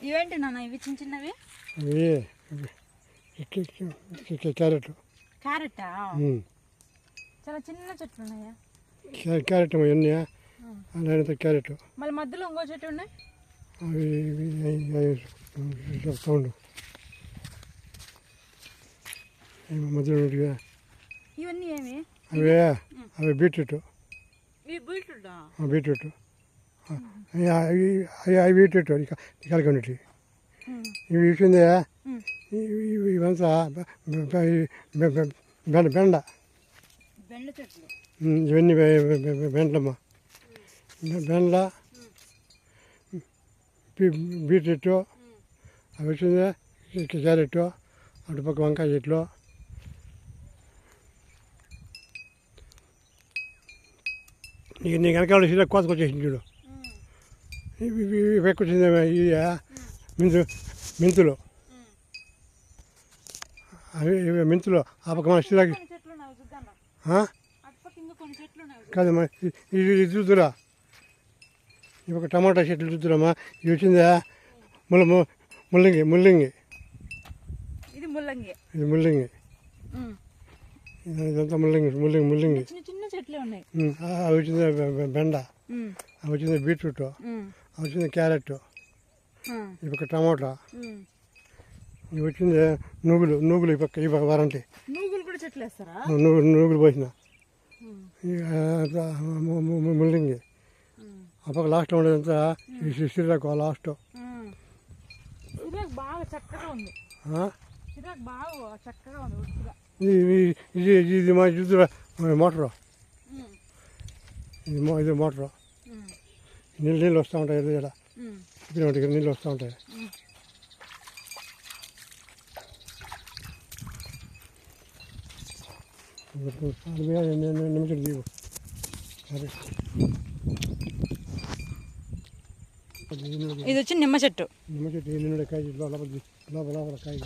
ఇవేంటి నాన్న ఇవి చిన్న చిన్నవి? క్యారెట్. క్యారెటా? చాలా చిన్న చెట్లు ఉన్నాయా? క్యారెట్ ఇవన్నీ అలాంటి క్యారెట్. మళ్ళీ మధ్యలో ఇంకో చెట్టు ఉన్నాయి అవి సౌండ్ మధ్యలో ఇవన్నీ ఏమి? అవి బీట్రూట్. బీట్రూట్ అవి బీట్రూట్ కలిగి ఉన్నట్టు ఇవి ఇచ్చింది. ఇవంతా బెండ చెట్లు. ఇవన్నీ బెండలమ్మ. బెండ బీట్రూట్ అవి వచ్చింది. క్యారెట్ అటుపక్క వంకాయ చెట్లు. నీకు వెనకాల కోతకు వచ్చేసింది చూడు. ఇవి ఎక్కువచ్చింది. ఇవి మెంతులు అవి మెంతులు ఆ పక్క మన సిరాకి కాదు ఇది చూద్దురా. ఈ పక్క టమాటా చెట్లు చూద్దురమ్మా. ఇవి వచ్చిందా ముల్లంగి. ఇది ముల్లంగి. ఇదంతా ముల్లంగి. చిన్న చెట్లు ఉన్నాయి. అవి వచ్చింది బెండ. అవి వచ్చింది బీట్రూట్. అవి వచ్చింది క్యారెట్. ఈ పక్క టమాటా. ఇవి వచ్చింది నూగులు. ఈ పక్క వారంటీ నూగులు కూడా చెట్లు వేస్తారా? నూగులు పోసిన ముల్లంగి. ఆ పక్క లాస్ట్లో ఉండేదంతా సిరాకు. లాస్ట్ బాగా చక్కగా ఉంది. ఇది మా చూద్దురా మోటరు. ఇది మోటరు. నీళ్ళు వస్తూ ఉంటాయి. ఇక్కడ నీళ్ళు వస్తూ ఉంటాయి. నిమిషం దీవు. ఇది వచ్చి నిమ్మ చెట్టు. కాయ లోపల కాయ.